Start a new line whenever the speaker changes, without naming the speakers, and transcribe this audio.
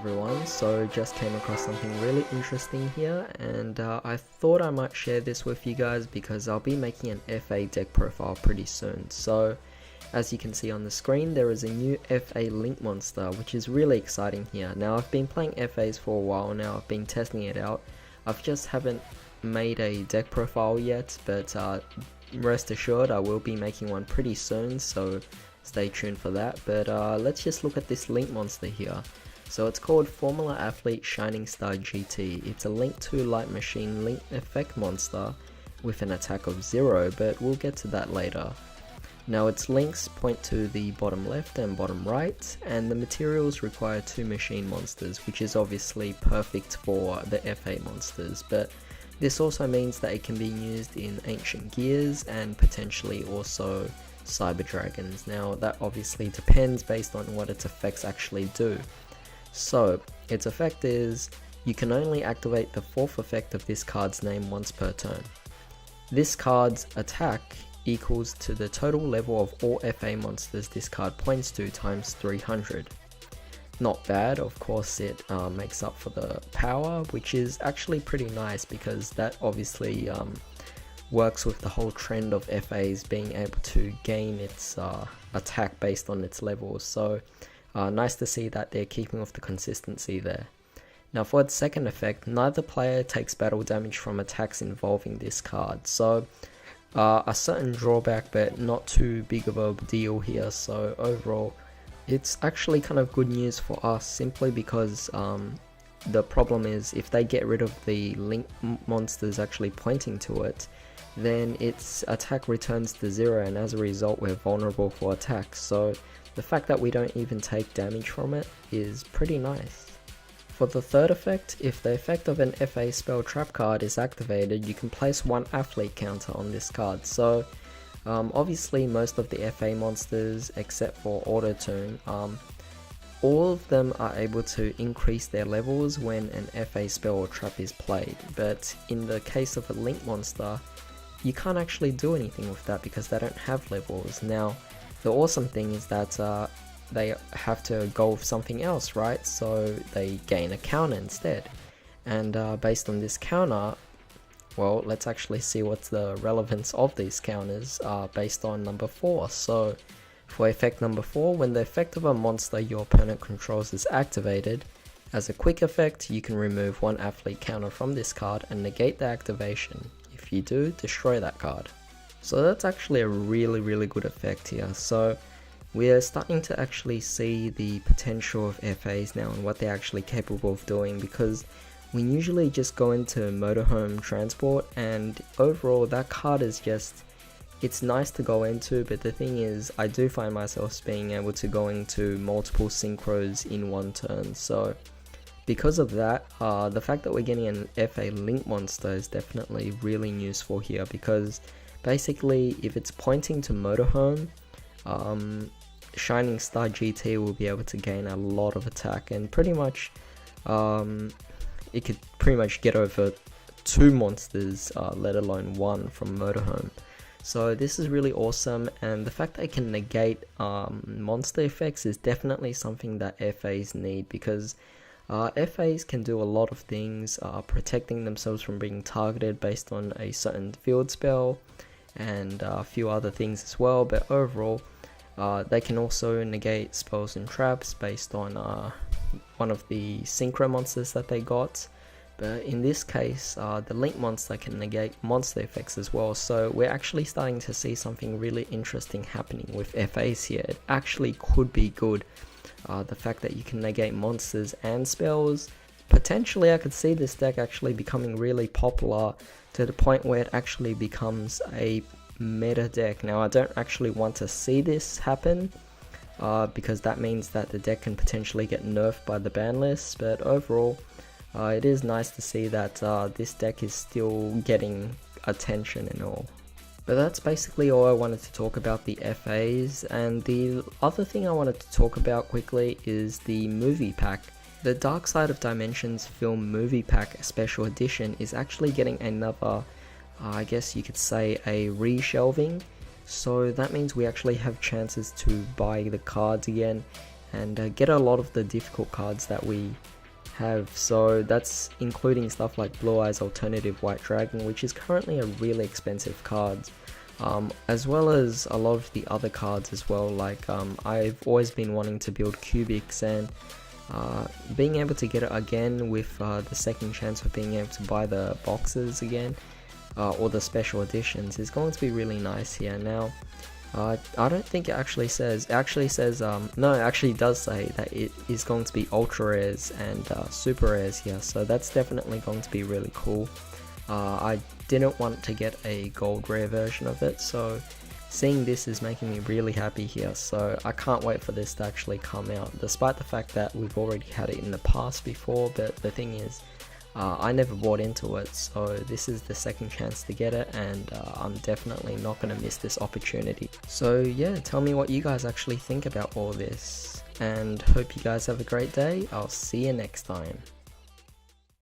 everyone, so just came across something really interesting here, and I thought I might share this with you guys because I'll be making an FA deck profile pretty soon. So as you can see on the screen, there is a new FA Link monster, which is really exciting here. Now I've been playing FAs for a while now, I've been testing it out. I've just haven't made a deck profile yet, but rest assured I will be making one pretty soon, so stay tuned for that. But let's just look at this Link monster here. So it's called Formula Athlete Shining Star GT. It's a Link 2 Light Machine Link effect monster with an attack of 0, but we'll get to that later. Now its links point to the bottom left and bottom right, and the materials require 2 machine monsters, which is obviously perfect for the FA monsters, but this also means that it can be used in Ancient Gears and potentially also Cyber Dragons. Now that obviously depends based on what its effects actually do. So its effect is, you can only activate the 4th effect of this card's name once per turn. This card's attack equals to the total level of all FA monsters this card points to times 300. Not bad, of course it makes up for the power, which is actually pretty nice because that obviously works with the whole trend of FAs being able to gain its attack based on its levels, so nice to see that they're keeping with the consistency there. Now for its second effect, neither player takes battle damage from attacks involving this card, so a certain drawback but not too big of a deal here. So overall it's actually kind of good news for us, simply because the problem is if they get rid of the Link monsters actually pointing to it, then its attack returns to 0, and as a result we're vulnerable for attacks. So the fact that we don't even take damage from it is pretty nice. For the third effect, if the effect of an FA spell trap card is activated, you can place 1 athlete counter on this card. So obviously most of the FA monsters except for Auto-Tune, all of them are able to increase their levels when an FA spell or trap is played, but in the case of a Link monster, you can't actually do anything with that because they don't have levels. Now the awesome thing is that they have to go with something else, right? So they gain a counter instead, and based on this counter, well, let's actually see what's the relevance of these counters based on number 4. So for effect number 4, when the effect of a monster your opponent controls is activated, as a quick effect you can remove 1 athlete counter from this card and negate the activation. If you do, destroy that card. So that's actually a really good effect here. So we're starting to actually see the potential of FAs now and what they're actually capable of doing, because we usually just go into motorhome transport, and overall that card is just, it's nice to go into, but the thing is I do find myself being able to go into multiple synchros in one turn. So because of that, the fact that we're getting an FA Link monster is definitely really useful here, because basically if it's pointing to motorhome, Shining Star GT will be able to gain a lot of attack, and pretty much it could pretty much get over 2 monsters, let alone 1 from motorhome. So this is really awesome, and the fact that it can negate monster effects is definitely something that FAs need, because FAs can do a lot of things, protecting themselves from being targeted based on a certain field spell and a few other things as well, but overall they can also negate spells and traps based on one of the synchro monsters that they got. But in this case, the Link monster can negate monster effects as well, so we're actually starting to see something really interesting happening with FAs here. It actually could be good. The fact that you can negate monsters and spells, potentially I could see this deck actually becoming really popular to the point where it actually becomes a meta deck. Now I don't actually want to see this happen, because that means that the deck can potentially get nerfed by the ban list, but overall it is nice to see that this deck is still getting attention and all. But that's basically all I wanted to talk about the FAs, and the other thing I wanted to talk about quickly is the movie pack. The Dark Side of Dimensions film movie pack special edition is actually getting another, I guess you could say, a reshelving. So that means we actually have chances to buy the cards again, and get a lot of the difficult cards that we have. So that's including stuff like Blue Eyes Alternative White Dragon, which is currently a really expensive card, as well as a lot of the other cards as well. Like I've always been wanting to build Cubics, and being able to get it again with the second chance of being able to buy the boxes again, or the special editions, is going to be really nice here. Now I don't think it actually says, no, it actually does say that it is going to be ultra rares and super rares here, so that's definitely going to be really cool. I didn't want to get a gold rare version of it, so seeing this is making me really happy here, so I can't wait for this to actually come out, despite the fact that we've already had it in the past before. But the thing is, I never bought into it, so this is the second chance to get it, and I'm definitely not going to miss this opportunity. So yeah, tell me what you guys actually think about all this, and hope you guys have a great day. I'll see you next time.